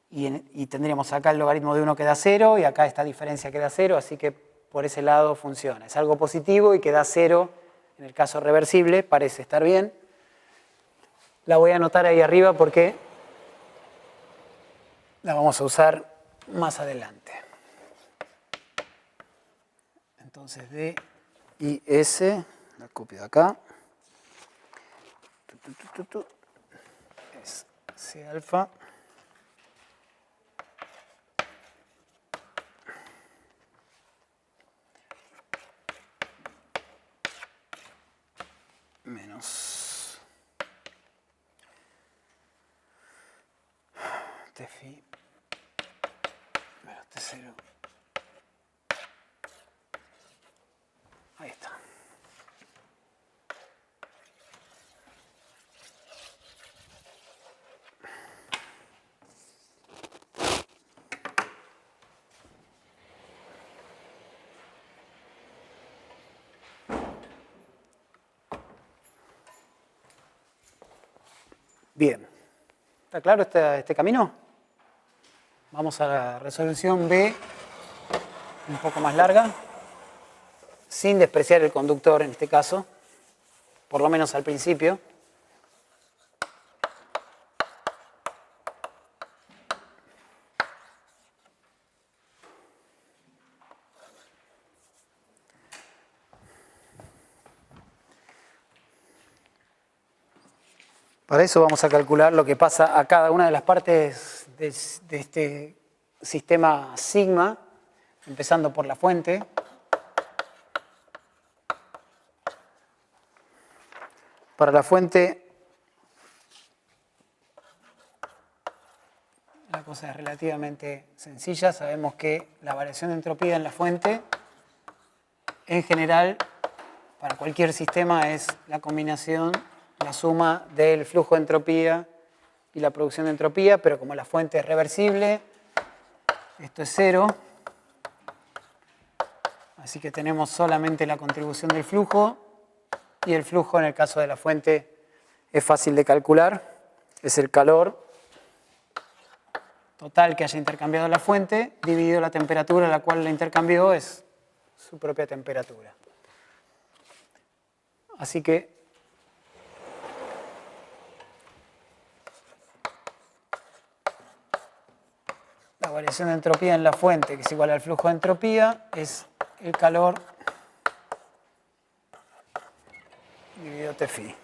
y tendríamos acá el logaritmo de 1 que da 0 y acá esta diferencia que da 0, así que por ese lado funciona. Es algo positivo y que da 0 en el caso reversible, parece estar bien. La voy a anotar ahí arriba porque la vamos a usar más adelante. Entonces, Y S, la copio de acá. Es C alfa. Menos T phi menos T0. Ahí está. Bien. ¿Está claro este camino? Vamos a la resolución B, un poco más larga, sin despreciar el conductor en este caso, por lo menos al principio. Para eso vamos a calcular lo que pasa a cada una de las partes de este sistema sigma, empezando por la fuente. Para la fuente, la cosa es relativamente sencilla. Sabemos que la variación de entropía en la fuente, en general, para cualquier sistema es la combinación, la suma del flujo de entropía y la producción de entropía, pero como la fuente es reversible, esto es cero. Así que tenemos solamente la contribución del flujo, y el flujo en el caso de la fuente es fácil de calcular, es el calor total que haya intercambiado la fuente dividido la temperatura a la cual la intercambió, es su propia temperatura. Así que la variación de entropía en la fuente, que es igual al flujo de entropía, es el calor dividido T phi.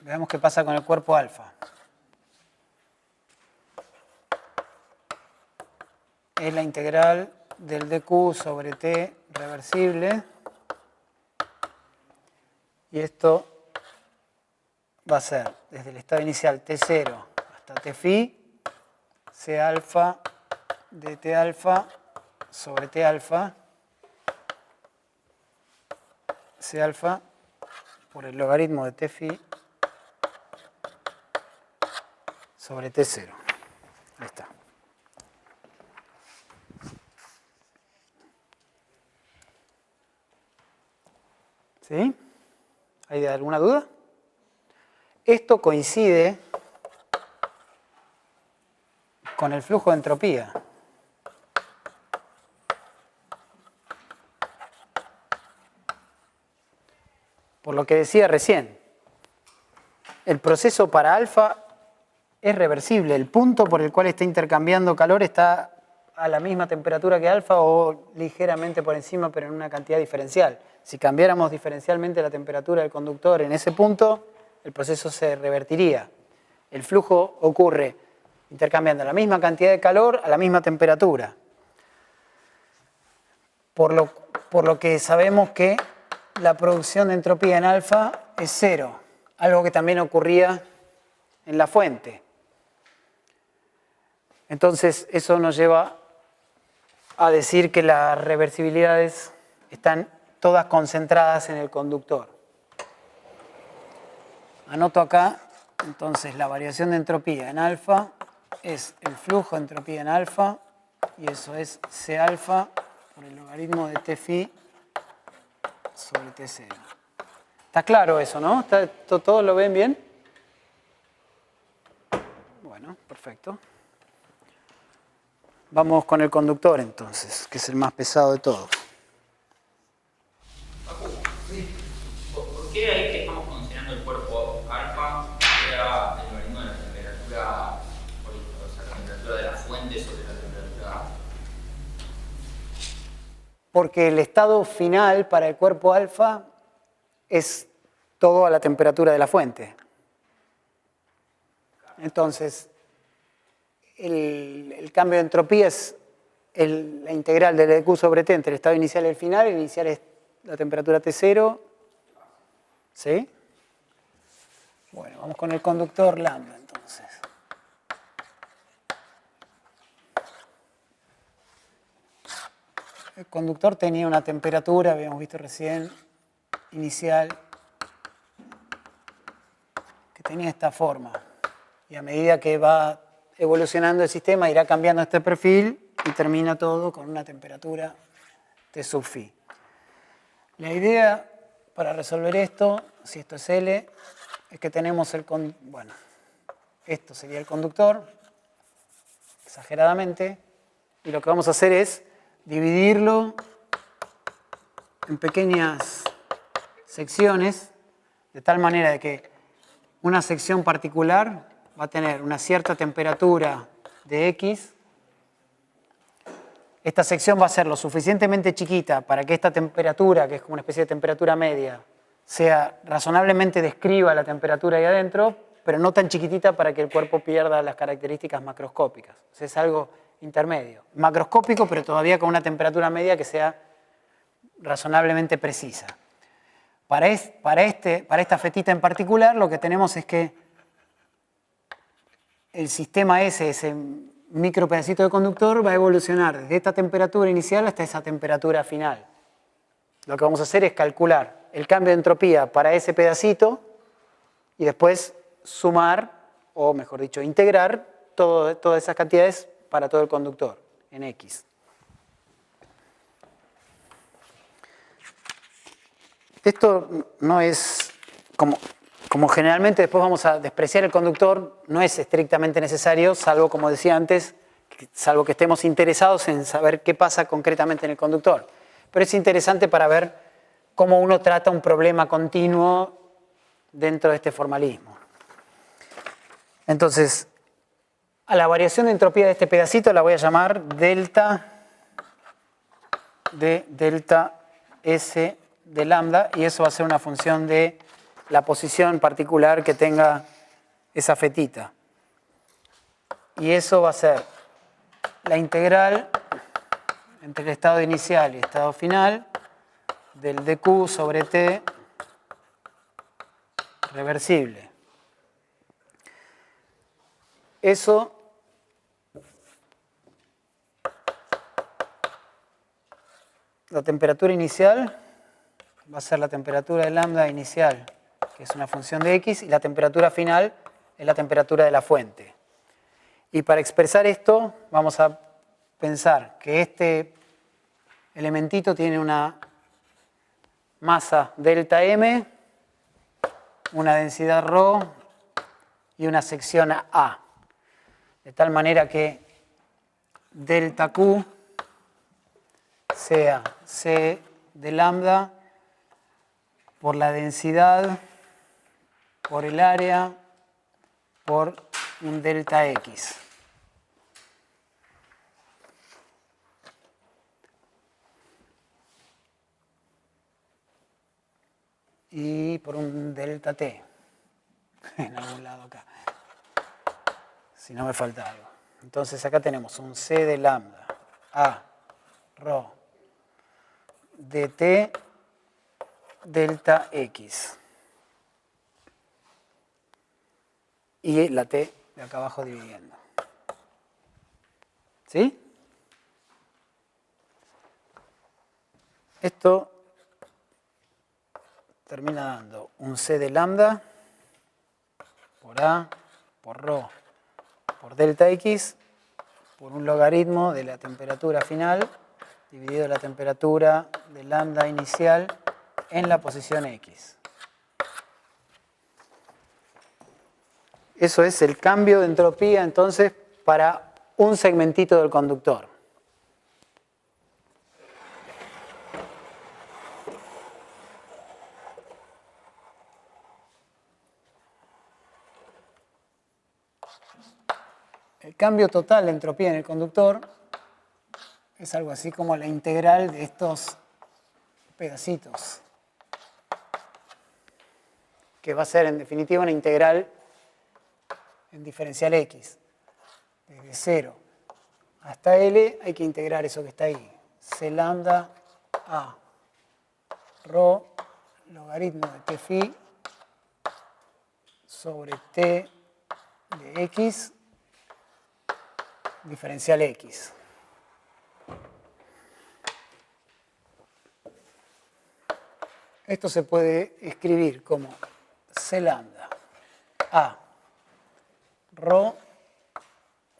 Veamos qué pasa con el cuerpo alfa. Es la integral del dq sobre t reversible. Y esto va a ser desde el estado inicial T0 hasta T phi, C alfa de T alfa sobre T alfa, C alfa por el logaritmo de T phi sobre T0. Ahí está. ¿Sí? ¿Hay alguna duda? Esto coincide con el flujo de entropía. Por lo que decía recién, el proceso para alfa es reversible. El punto por el cual está intercambiando calor está a la misma temperatura que alfa o ligeramente por encima, pero en una cantidad diferencial. Si cambiáramos diferencialmente la temperatura del conductor en ese punto, el proceso se revertiría. El flujo ocurre intercambiando la misma cantidad de calor a la misma temperatura. Por lo que sabemos que la producción de entropía en alfa es cero, algo que también ocurría en la fuente. Entonces, eso nos lleva a decir que las reversibilidades están todas concentradas en el conductor. Anoto acá, entonces, la variación de entropía en alfa es el flujo de entropía en alfa, y eso es C alfa por el logaritmo de T phi sobre T0. Está claro eso, ¿no? ¿Todos lo ven bien? Bueno, perfecto. Vamos con el conductor entonces, que es el más pesado de todos. ¿Por qué ahí que estamos considerando el cuerpo alfa era el logaritmo de la temperatura, o sea, la temperatura de la fuente sobre la temperatura? Porque el estado final para el cuerpo alfa es todo a la temperatura de la fuente. Entonces, el cambio de entropía es la integral del dq sobre t entre el estado inicial y el final. El inicial es la temperatura T0. ¿Sí? Bueno, vamos con el conductor lambda entonces. El conductor tenía una temperatura, habíamos visto recién, inicial, que tenía esta forma. Y a medida que va evolucionando el sistema, irá cambiando este perfil y termina todo con una temperatura T sub phi. La idea para resolver esto, si esto es L, es que tenemos bueno, esto sería el conductor, exageradamente, y lo que vamos a hacer es dividirlo en pequeñas secciones, de tal manera de que una sección particular va a tener una cierta temperatura de X. Esta sección va a ser lo suficientemente chiquita para que esta temperatura, que es como una especie de temperatura media, sea razonablemente describa la temperatura ahí adentro, pero no tan chiquitita para que el cuerpo pierda las características macroscópicas. O sea, es algo intermedio. Macroscópico, pero todavía con una temperatura media que sea razonablemente precisa. Para esta fetita en particular, lo que tenemos es que el sistema ese micro pedacito de conductor, va a evolucionar desde esta temperatura inicial hasta esa temperatura final. Lo que vamos a hacer es calcular el cambio de entropía para ese pedacito y después sumar, o mejor dicho, integrar todas esas cantidades para todo el conductor en X. Esto no es, como generalmente después vamos a despreciar el conductor, no es estrictamente necesario, salvo, como decía antes, salvo que estemos interesados en saber qué pasa concretamente en el conductor. Pero es interesante para ver cómo uno trata un problema continuo dentro de este formalismo. Entonces, a la variación de entropía de este pedacito la voy a llamar delta de delta S de lambda, y eso va a ser una función de la posición particular que tenga esa fetita. Y eso va a ser la integral entre el estado inicial y el estado final del dq sobre t reversible. Eso la temperatura inicial va a ser la temperatura de lambda inicial, que es una función de x, y la temperatura final es la temperatura de la fuente. Y para expresar esto, vamos a pensar que este elementito tiene una masa delta m, una densidad ρ y una sección A. De tal manera que delta Q sea C de lambda por la densidad, por el área, por un delta X. Y por un delta T, en algún lado acá, si no me falta algo. Entonces acá tenemos un C de lambda, A, ρ, dt, delta X. Y la T de acá abajo dividiendo. ¿Sí? Esto termina dando un C de lambda por A, por ρ, por delta X, por un logaritmo de la temperatura final dividido la temperatura de lambda inicial en la posición X. Eso es el cambio de entropía, entonces, para un segmentito del conductor. El cambio total de entropía en el conductor es algo así como la integral de estos pedacitos, que va a ser en definitiva una integral en diferencial x. Desde 0 hasta L hay que integrar eso que está ahí. C lambda A rho logaritmo de t phi sobre t de x diferencial x. Esto se puede escribir como C lambda A rho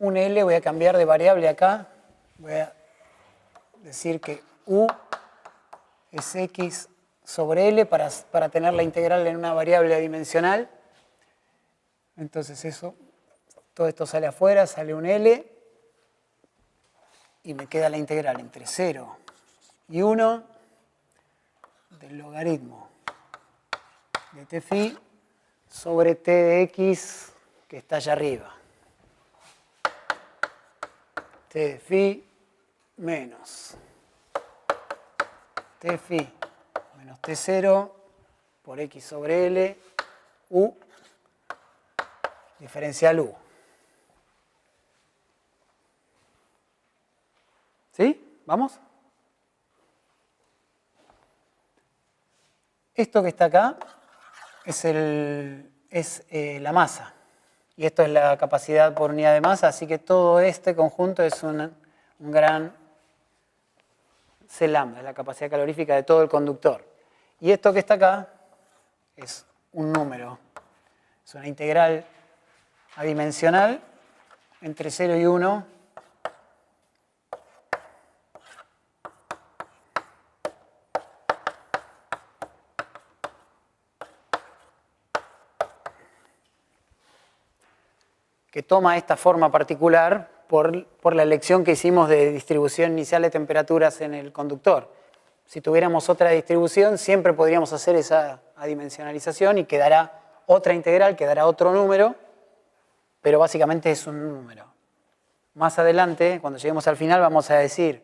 un L, voy a cambiar de variable acá, voy a decir que U es X sobre L para tener la integral en una variable adimensional. Entonces eso, todo esto sale afuera, sale un L y me queda la integral entre 0 y 1 del logaritmo de t phi sobre t de x que está allá arriba. T de phi menos t phi menos t0 por x sobre L u diferencial u. ¿Sí? ¿Vamos? Esto que está acá es la masa. Y esto es la capacidad por unidad de masa, así que todo este conjunto es un gran C lambda, es la capacidad calorífica de todo el conductor. Y esto que está acá es un número, es una integral adimensional entre 0 y 1 que toma esta forma particular por la elección que hicimos de distribución inicial de temperaturas en el conductor. Si tuviéramos otra distribución, siempre podríamos hacer esa adimensionalización y quedará otra integral, quedará otro número, pero básicamente es un número. Más adelante, cuando lleguemos al final, vamos a decir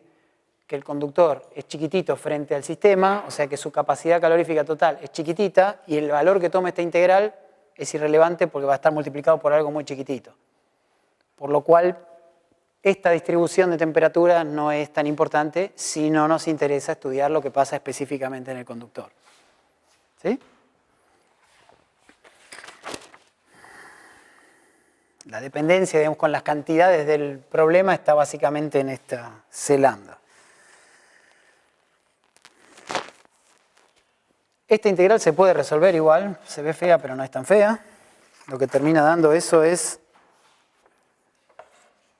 que el conductor es chiquitito frente al sistema, o sea que su capacidad calorífica total es chiquitita y el valor que toma esta integral es irrelevante porque va a estar multiplicado por algo muy chiquitito. Por lo cual, esta distribución de temperatura no es tan importante si no nos interesa estudiar lo que pasa específicamente en el conductor. ¿Sí? La dependencia, digamos, con las cantidades del problema está básicamente en esta C lambda. Esta integral se puede resolver igual, se ve fea pero no es tan fea. Lo que termina dando eso es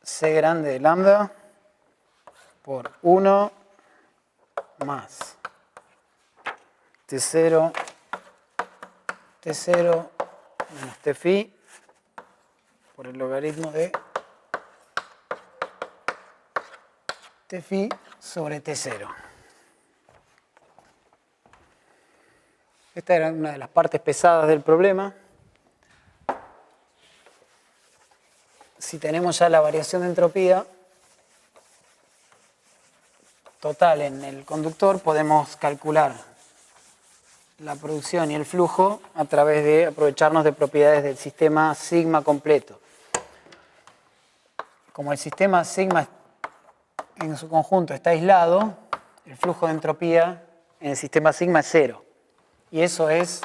C grande de lambda por 1 más T0 menos T phi por el logaritmo de T phi sobre T0. Esta era una de las partes pesadas del problema. Si tenemos ya la variación de entropía total en el conductor, podemos calcular la producción y el flujo a través de aprovecharnos de propiedades del sistema sigma completo. Como el sistema sigma en su conjunto está aislado, el flujo de entropía en el sistema sigma es 0. Y eso es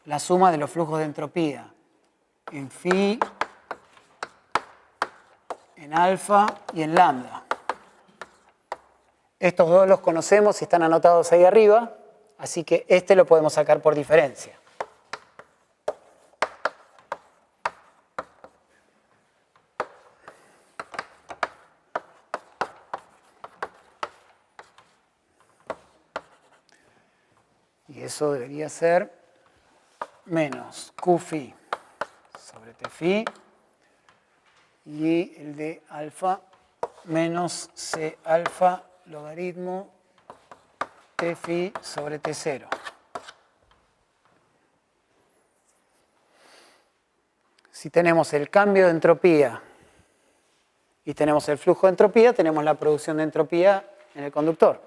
la suma de los flujos de entropía en phi, en alfa y en lambda. Estos dos los conocemos y están anotados ahí arriba, así que este lo podemos sacar por diferencia. Y eso debería ser menos Q phi sobre T phi y el de alfa menos C alfa logaritmo T phi sobre T0. Si tenemos el cambio de entropía y tenemos el flujo de entropía, tenemos la producción de entropía en el conductor.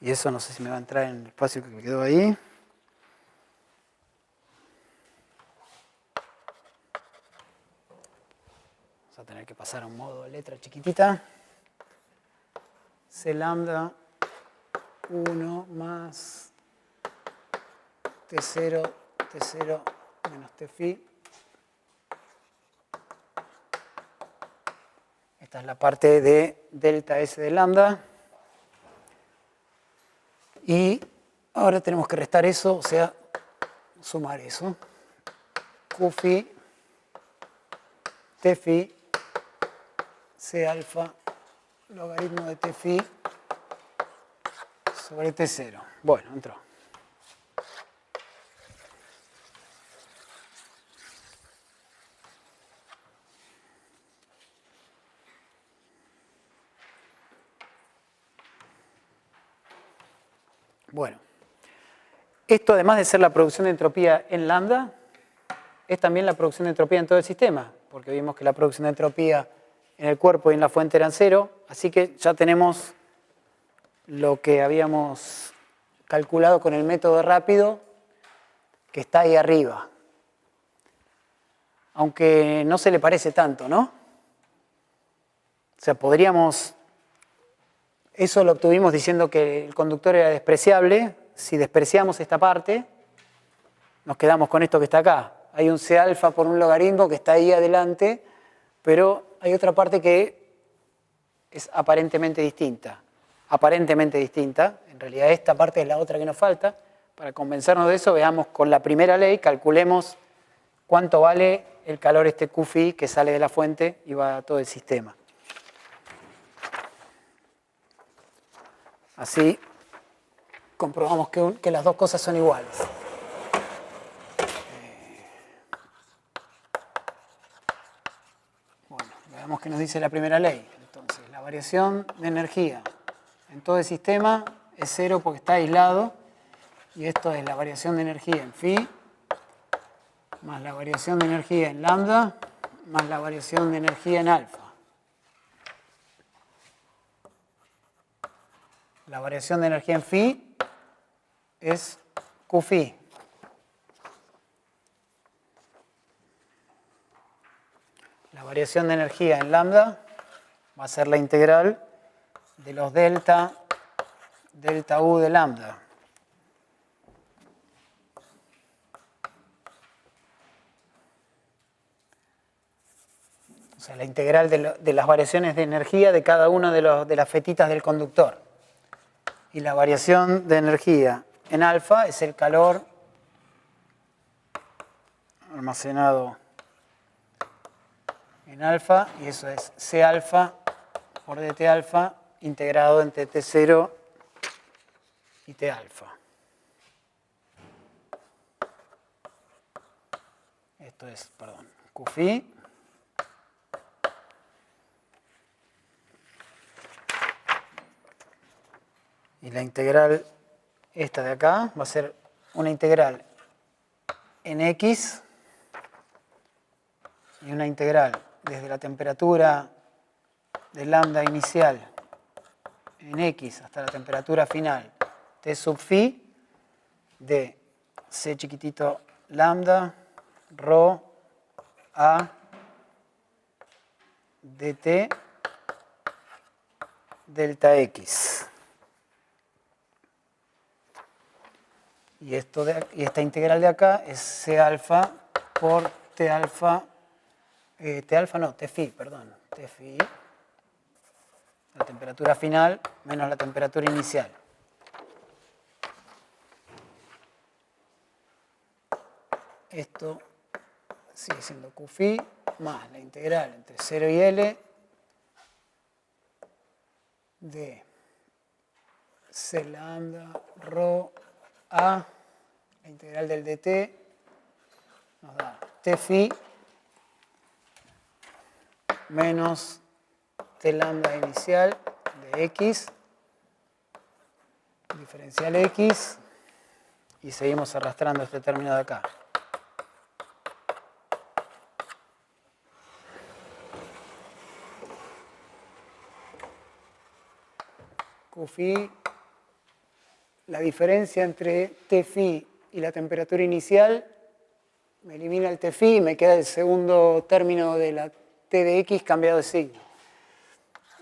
Y eso no sé si me va a entrar en el espacio que me quedó ahí. Vamos a tener que pasar a un modo letra chiquitita. C lambda 1 más T0 menos T phi. Esta es la parte de delta S de lambda. Y ahora tenemos que restar eso, o sea, sumar eso. Q phi, T phi, C alfa, logaritmo de T phi sobre T0. Bueno, entró. Bueno, esto además de ser la producción de entropía en lambda, es también la producción de entropía en todo el sistema, porque vimos que la producción de entropía en el cuerpo y en la fuente eran 0, así que ya tenemos lo que habíamos calculado con el método rápido, que está ahí arriba. Aunque no se le parece tanto, ¿no? O sea, podríamos... Eso lo obtuvimos diciendo que el conductor era despreciable. Si despreciamos esta parte, nos quedamos con esto que está acá. Hay un C alfa por un logaritmo que está ahí adelante, pero hay otra parte que es aparentemente distinta. Aparentemente distinta. En realidad esta parte es la otra que nos falta. Para convencernos de eso, veamos con la primera ley, calculemos cuánto vale el calor este Q phi que sale de la fuente y va a todo el sistema. Así comprobamos que las dos cosas son iguales. Bueno, veamos qué nos dice la primera ley. Entonces, la variación de energía en todo el sistema es 0 porque está aislado. Y esto es la variación de energía en phi, más la variación de energía en lambda, más la variación de energía en alfa. La variación de energía en phi es Q phi. La variación de energía en lambda va a ser la integral de los delta U de lambda. O sea, la integral de las variaciones de energía de cada una de las fetitas del conductor. Y la variación de energía en alfa es el calor almacenado en alfa, y eso es C alfa por dt alfa integrado entre T0 y T alfa. Esto es, perdón, Q phi. Y la integral esta de acá va a ser una integral en X y una integral desde la temperatura de lambda inicial en X hasta la temperatura final T sub phi de C chiquitito lambda rho A dt delta X. Y esta integral de acá es C alfa por T alfa, T phi, perdón, T phi, la temperatura final menos la temperatura inicial. Esto sigue siendo Q phi más la integral entre 0 y L de C lambda rho A, la integral del dt, nos da T phi menos T lambda inicial de X, diferencial X, y seguimos arrastrando este término de acá. Qφ, la diferencia entre Tφ y la temperatura inicial, me elimina el Tφ y me queda el segundo término de la T de X cambiado de signo.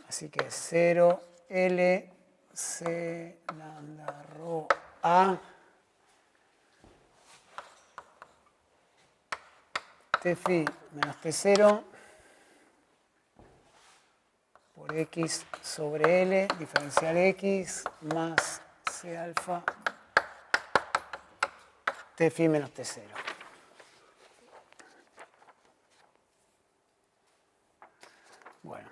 Así que 0 L C lambda rho A Tφ menos T0 por X sobre L, diferencial X, más C alfa Tφ menos T0. Bueno,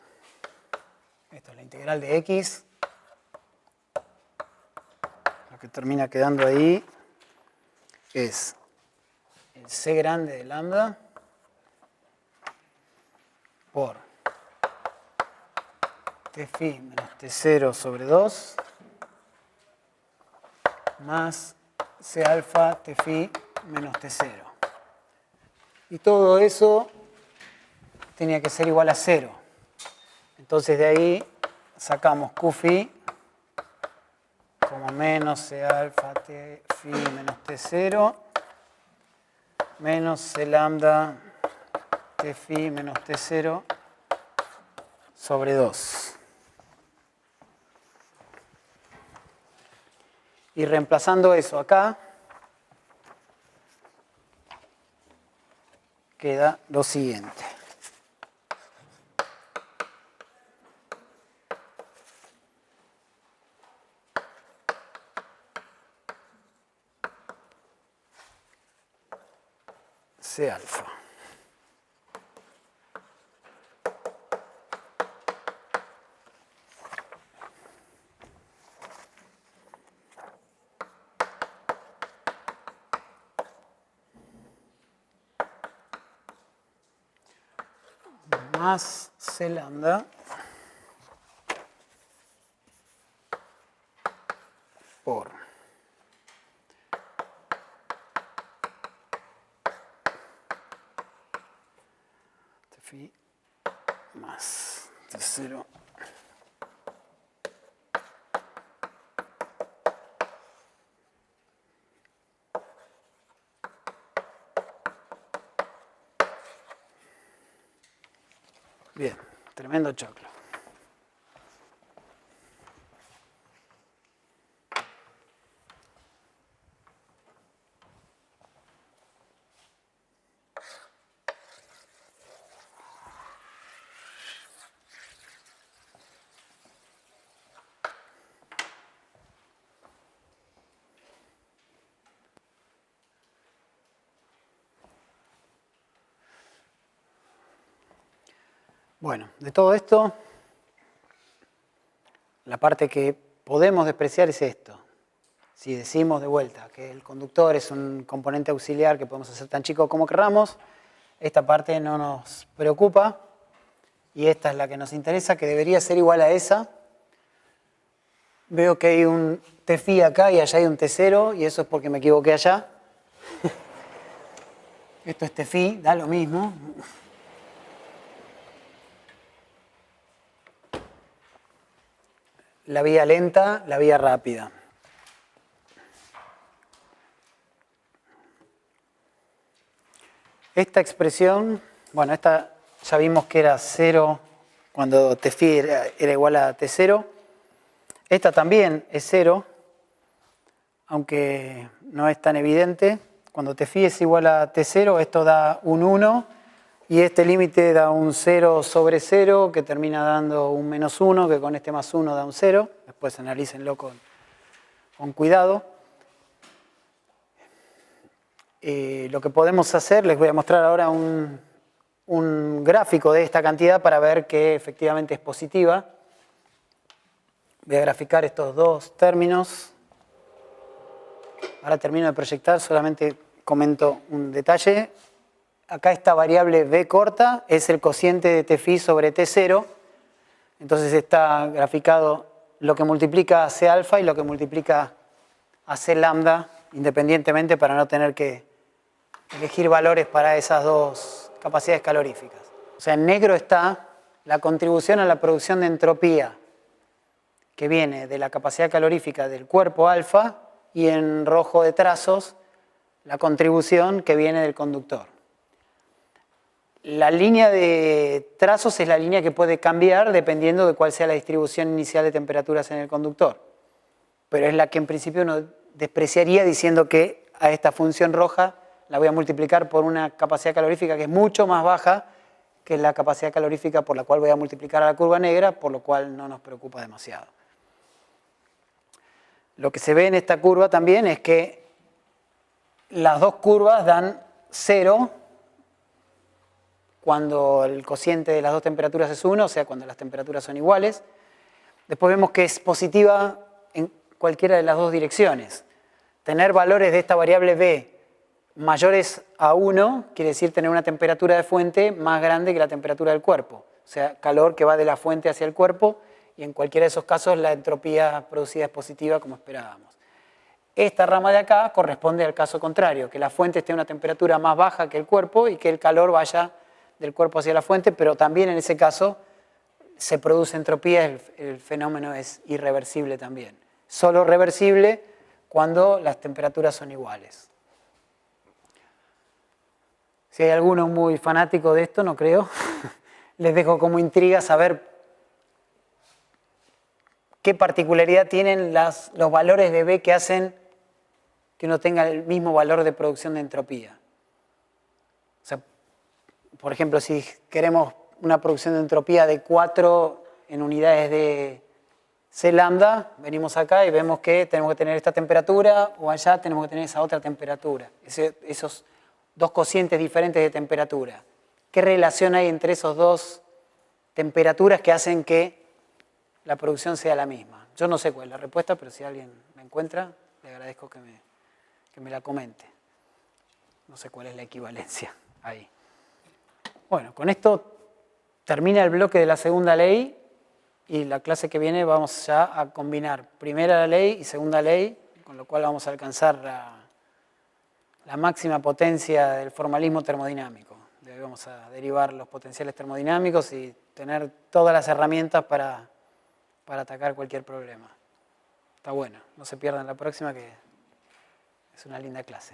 esto es la integral de X. Lo que termina quedando ahí es el C grande de lambda por Tφ menos T0 sobre 2 más C alfa Tφ menos T0. Y todo eso tenía que ser igual a 0. Entonces de ahí sacamos Qφ como menos C alfa Tφ menos T0 menos C lambda Tφ menos T0 sobre 2. Y reemplazando eso acá, queda lo siguiente. C alfa. Más C lambda por Tφ más T0 Bien, tremendo choclo. Bueno, de todo esto, la parte que podemos despreciar es esto. Si decimos de vuelta que el conductor es un componente auxiliar que podemos hacer tan chico como querramos, esta parte no nos preocupa y esta es la que nos interesa, que debería ser igual a esa. Veo que hay un Tφ acá y allá hay un T0 y eso es porque me equivoqué allá. Esto es Tφ, da lo mismo. La vía lenta, la vía rápida. Esta expresión, bueno, esta ya vimos que era 0 cuando Tφ era igual a T0. Esta también es 0, aunque no es tan evidente. Cuando Tφ es igual a T0, esto da un 1. Y este límite da un 0 sobre 0, que termina dando un menos 1, que con este más 1 da un 0. Después analícenlo con cuidado. Lo que podemos hacer, les voy a mostrar ahora un gráfico de esta cantidad para ver que efectivamente es positiva. Voy a graficar estos dos términos. Ahora termino de proyectar, solamente comento un detalle. Acá esta variable b corta es el cociente de Tφ sobre T0. Entonces está graficado lo que multiplica a C alfa y lo que multiplica a C lambda independientemente para no tener que elegir valores para esas dos capacidades caloríficas. O sea, en negro está la contribución a la producción de entropía que viene de la capacidad calorífica del cuerpo alfa, y en rojo de trazos la contribución que viene del conductor. La línea de trazos es la línea que puede cambiar dependiendo de cuál sea la distribución inicial de temperaturas en el conductor, pero es la que en principio uno despreciaría diciendo que a esta función roja la voy a multiplicar por una capacidad calorífica que es mucho más baja que la capacidad calorífica por la cual voy a multiplicar a la curva negra, por lo cual no nos preocupa demasiado. Lo que se ve en esta curva también es que las dos curvas dan 0 cuando el cociente de las dos temperaturas es 1, o sea, cuando las temperaturas son iguales. Después vemos que es positiva en cualquiera de las dos direcciones. Tener valores de esta variable B mayores a 1 quiere decir tener una temperatura de fuente más grande que la temperatura del cuerpo. O sea, calor que va de la fuente hacia el cuerpo, y en cualquiera de esos casos la entropía producida es positiva como esperábamos. Esta rama de acá corresponde al caso contrario, que la fuente esté a una temperatura más baja que el cuerpo y que el calor vaya del cuerpo hacia la fuente, pero también en ese caso se produce entropía, el fenómeno es irreversible también. Solo reversible cuando las temperaturas son iguales. Si hay alguno muy fanático de esto, no creo, les dejo como intriga saber qué particularidad tienen los valores de B que hacen que uno tenga el mismo valor de producción de entropía. O sea, por ejemplo, si queremos una producción de entropía de 4 en unidades de C lambda, venimos acá y vemos que tenemos que tener esta temperatura, o allá tenemos que tener esa otra temperatura. Esos dos cocientes diferentes de temperatura. ¿Qué relación hay entre esos dos temperaturas que hacen que la producción sea la misma? Yo no sé cuál es la respuesta, pero si alguien la encuentra, le agradezco que me la comente. No sé cuál es la equivalencia ahí. Bueno, con esto termina el bloque de la segunda ley, y la clase que viene vamos ya a combinar primera ley y segunda ley, con lo cual vamos a alcanzar la máxima potencia del formalismo termodinámico. De ahí vamos a derivar los potenciales termodinámicos y tener todas las herramientas para atacar cualquier problema. Está bueno, no se pierdan la próxima, que es una linda clase.